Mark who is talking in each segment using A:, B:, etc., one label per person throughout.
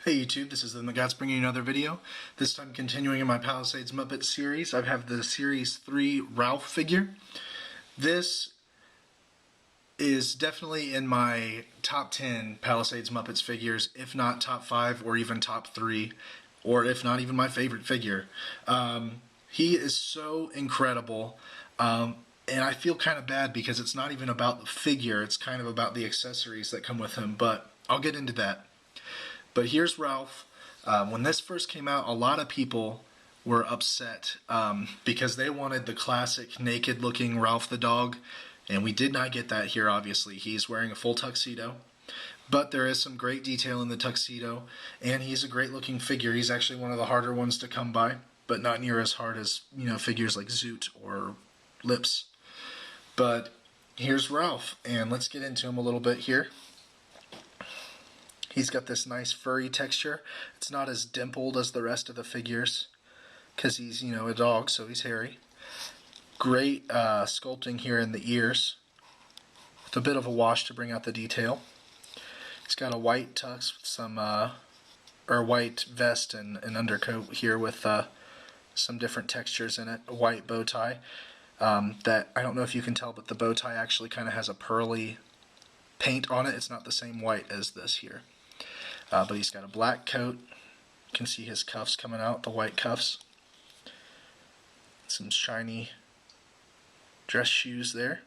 A: Hey YouTube, this is themthatgots bringing you another video. This time continuing in my Palisades Muppets series. I have the Series 3 Rowlf figure. This is definitely in my top 10 Palisades Muppets figures, if not top 5 or even top 3, or if not even my favorite figure. He is so incredible, and I feel kind of bad because it's not even about the figure, it's kind of about the accessories that come with him, but I'll get into that. But here's Rowlf. When this first came out, a lot of people were upset because they wanted the classic naked-looking Rowlf the dog, and we did not get that here, obviously. He's wearing a full tuxedo, but there is some great detail in the tuxedo, and he's a great-looking figure. He's actually one of the harder ones to come by, but not near as hard as, figures like Zoot or Lips. But here's Rowlf, and let's get into him a little bit here. He's got this nice furry texture. It's not as dimpled as the rest of the figures because he's, a dog, so he's hairy. Great sculpting here in the ears with a bit of a wash to bring out the detail. He's got a white tux with some, or white vest and an undercoat here with some different textures in it. A white bow tie that, I don't know if you can tell, but the bow tie actually kind of has a pearly paint on it. It's not the same white as this here. But he's got a black coat. You can see his cuffs coming out, the white cuffs. Some shiny dress shoes there.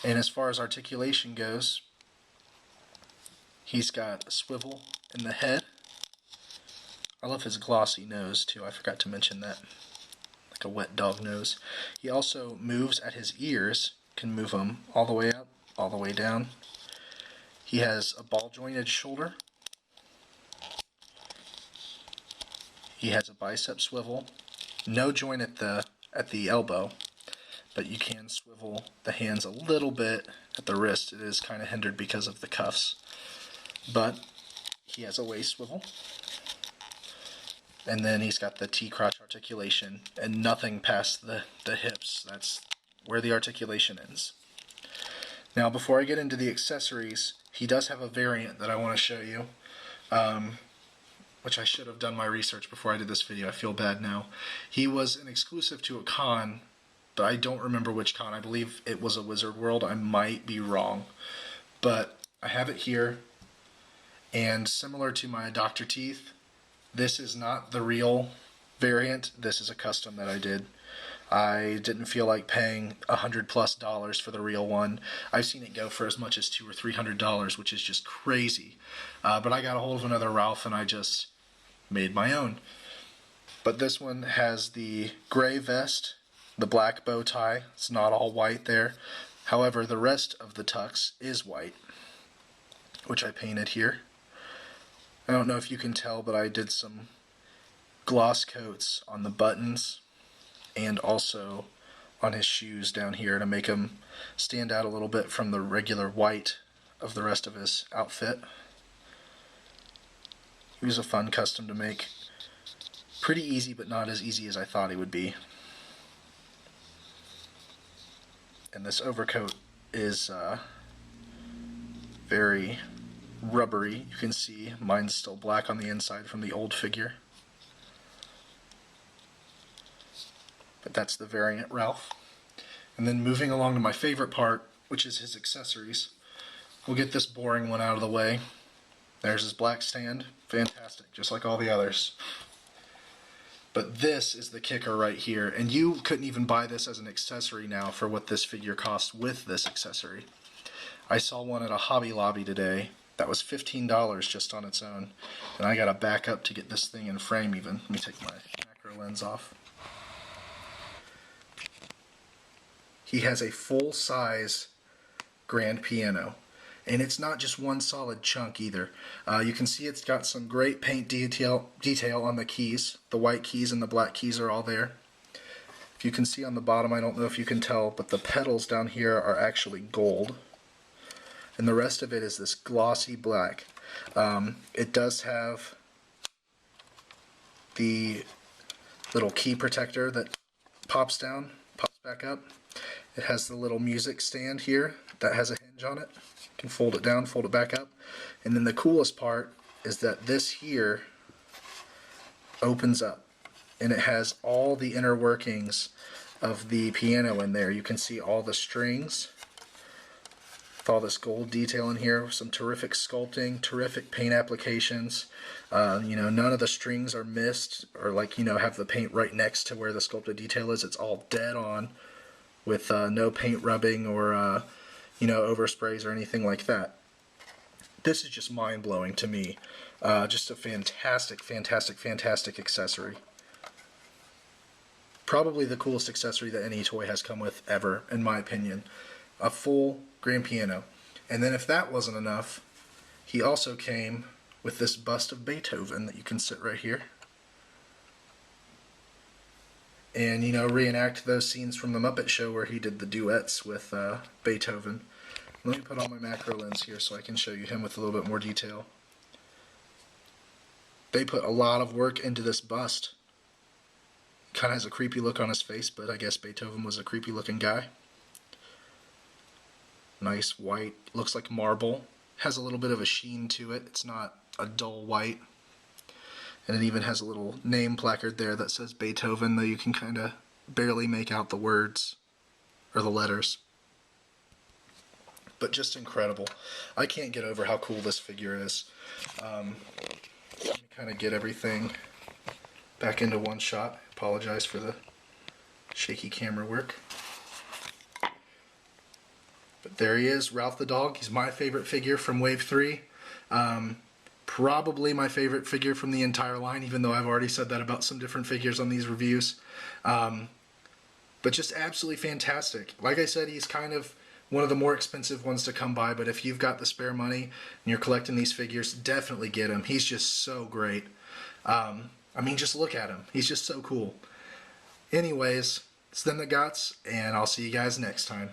A: And as far as articulation goes, he's got a swivel in the head. I love his glossy nose too, I forgot to mention that. Like a wet dog nose. He also moves at his ears, can move them all the way up, all the way down. He has a ball jointed shoulder. He has a bicep swivel. No joint at the elbow, but you can swivel the hands a little bit at the wrist. It is kind of hindered because of the cuffs. But he has a waist swivel. And then he's got the T-crotch articulation and nothing past the hips. That's where the articulation ends. Now, before I get into the accessories, he does have a variant that I want to show you, which I should have done my research before I did this video. I feel bad now. He was an exclusive to a con, but I don't remember which con. I believe it was a Wizard World. I might be wrong, but I have it here, and similar to my Dr. Teeth, this is not the real variant. This is a custom that I did. I didn't feel like paying $100+ for the real one. I've seen it go for as much as $200 or $300, which is just crazy. But I got a hold of another Rowlf and I just made my own. But this one has the gray vest, the black bow tie. It's not all white there. However, the rest of the tux is white, which I painted here. I don't know if you can tell, but I did some gloss coats on the buttons and also on his shoes down here to make him stand out a little bit from the regular white of the rest of his outfit. He was a fun custom to make. Pretty easy, but not as easy as I thought he would be. And this overcoat is very rubbery. You can see mine's still black on the inside from the old figure. But that's the variant Rowlf. And then moving along to my favorite part, which is his accessories. We'll get this boring one out of the way. There's his black stand. Fantastic, just like all the others. But this is the kicker right here. And you couldn't even buy this as an accessory now for what this figure costs with this accessory. I saw one at a Hobby Lobby today that was $15 just on its own. And I gotta back up to get this thing in frame even. Let me take my macro lens off. He has a full-size grand piano, and it's not just one solid chunk either. You can see it's got some great paint detail on the keys. The white keys and the black keys are all there. If you can see on the bottom, I don't know if you can tell, but the pedals down here are actually gold, and the rest of it is this glossy black. It does have the little key protector that pops down, pops back up. It has the little music stand here that has a hinge on it. You can fold it down, fold it back up. And then the coolest part is that this here opens up, and it has all the inner workings of the piano in there. You can see all the strings with all this gold detail in here, some terrific sculpting, terrific paint applications. You know, none of the strings are missed or like, you know, have the paint right next to where the sculpted detail is. It's all dead on with no paint rubbing or you know, oversprays or anything like that. This is just mind-blowing to me. Just a fantastic, fantastic, fantastic accessory. Probably the coolest accessory that any toy has come with ever, in my opinion. A full grand piano. And then if that wasn't enough, he also came with this bust of Beethoven that you can sit right here and, you know, reenact those scenes from the Muppet Show where he did the duets with Beethoven. Let me put on my macro lens here so I can show you him with a little bit more detail. They put a lot of work into this bust. Kind of has a creepy look on his face, but I guess Beethoven was a creepy looking guy. Nice white, looks like marble. Has a little bit of a sheen to it. It's not a dull white. And it even has a little name placard there that says Beethoven, though you can kind of barely make out the words or the letters. But just incredible. I can't get over how cool this figure is. Kind of get everything back into one shot. Apologize for the shaky camera work. But there he is, Rowlf the dog. He's my favorite figure from Wave 3. Probably my favorite figure from the entire line, even though I've already said that about some different figures on these reviews. But just absolutely fantastic. Like I said, he's kind of one of the more expensive ones to come by, but if you've got the spare money and you're collecting these figures, definitely get him. He's just so great. I mean, just look at him. He's just so cool. Anyways, it's Them That Gots, and I'll see you guys next time.